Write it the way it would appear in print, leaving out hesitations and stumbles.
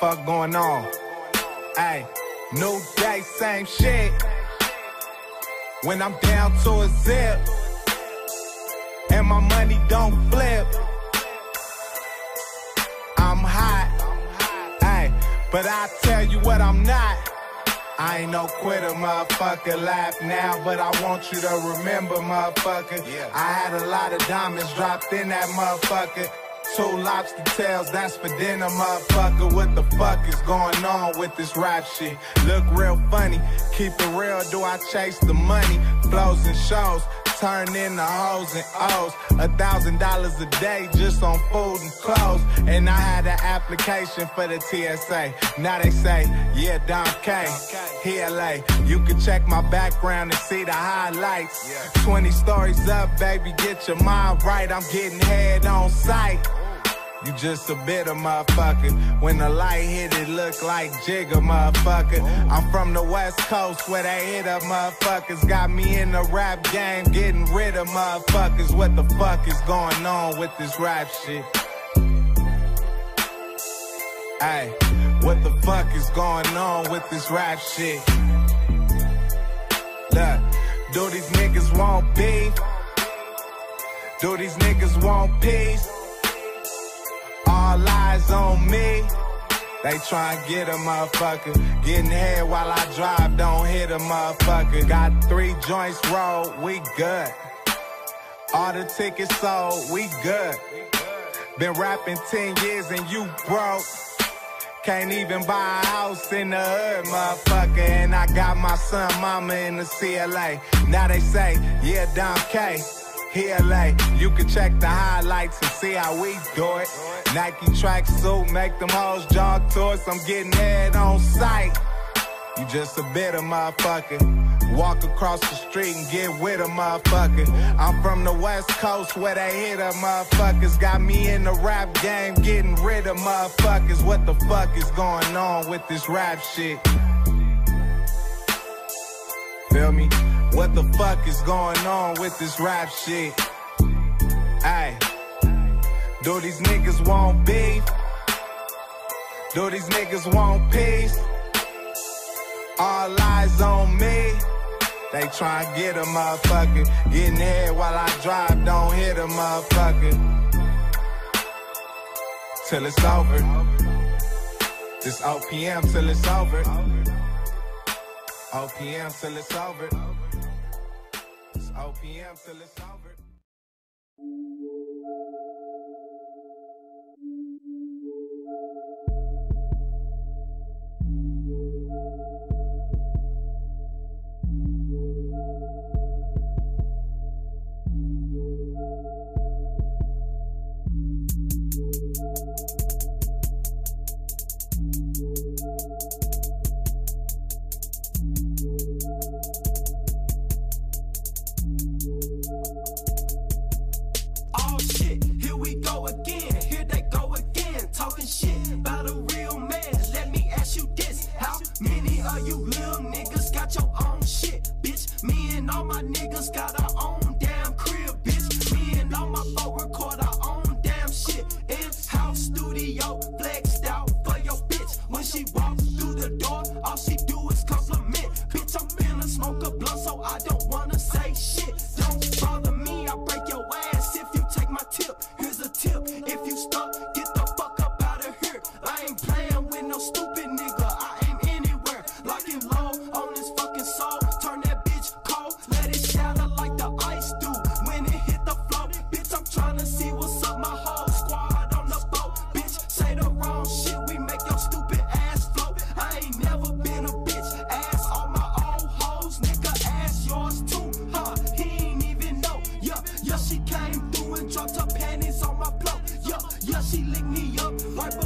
fuck going on? Ay, new day, same shit. When I'm down to a zip and my money don't flip, I'm hot. Ay, but I tell you what I'm not. I ain't no quitter, motherfucker. Laugh now, but I want you to remember, motherfucker. I had a lot of diamonds dropped in that motherfucker. 2 lobster tails, that's for dinner, motherfucker. What the fuck is going on with this rap shit? Look real funny, keep it real, do I chase the money? Flows and shows, turn into hoes and O's. $1,000 a day just on food and clothes. And I had an application for the TSA. Now they say, yeah, Dom K, here LA. You can check my background and see the highlights. 20 stories up, baby, get your mind right. I'm getting head on sight. You just a bitter motherfucker. When the light hit, it look like Jigga, motherfucker. I'm from the West Coast where they hit up motherfuckers. Got me in the rap game, getting rid of motherfuckers. What the fuck is going on with this rap shit? Ay, what the fuck is going on with this rap shit? Look, do these niggas want beef? Do these niggas want peace? All eyes on me. They tryna get a motherfucker. Getting head while I drive, don't hit a motherfucker. Got 3 joints rolled, we good. All the tickets sold, we good. Been rapping 10 years and you broke. Can't even buy a house in the hood, motherfucker. And I got my son, mama in the CLA. Now they say, yeah, Dom K, here LA. You can check the highlights and see how we do it. Nike tracksuit, make them hoes jog to us. I'm getting head on sight. You just a bitter motherfucker. Walk across the street and get with a motherfucker. I'm from the West Coast where they hit up motherfuckers. Got me in the rap game, getting rid of motherfuckers. What the fuck is going on with this rap shit? Feel me? What the fuck is going on with this rap shit? Ay, do these niggas want beef? Do these niggas want peace? All eyes on me. They tryna get a motherfucker. Getting head while I drive, don't hit a motherfucker. Till it's over. This OPM till it's over. OPM till it's over. This OPM till it's over. She came through and dropped her panties on my blow. Yeah, she licked me up right before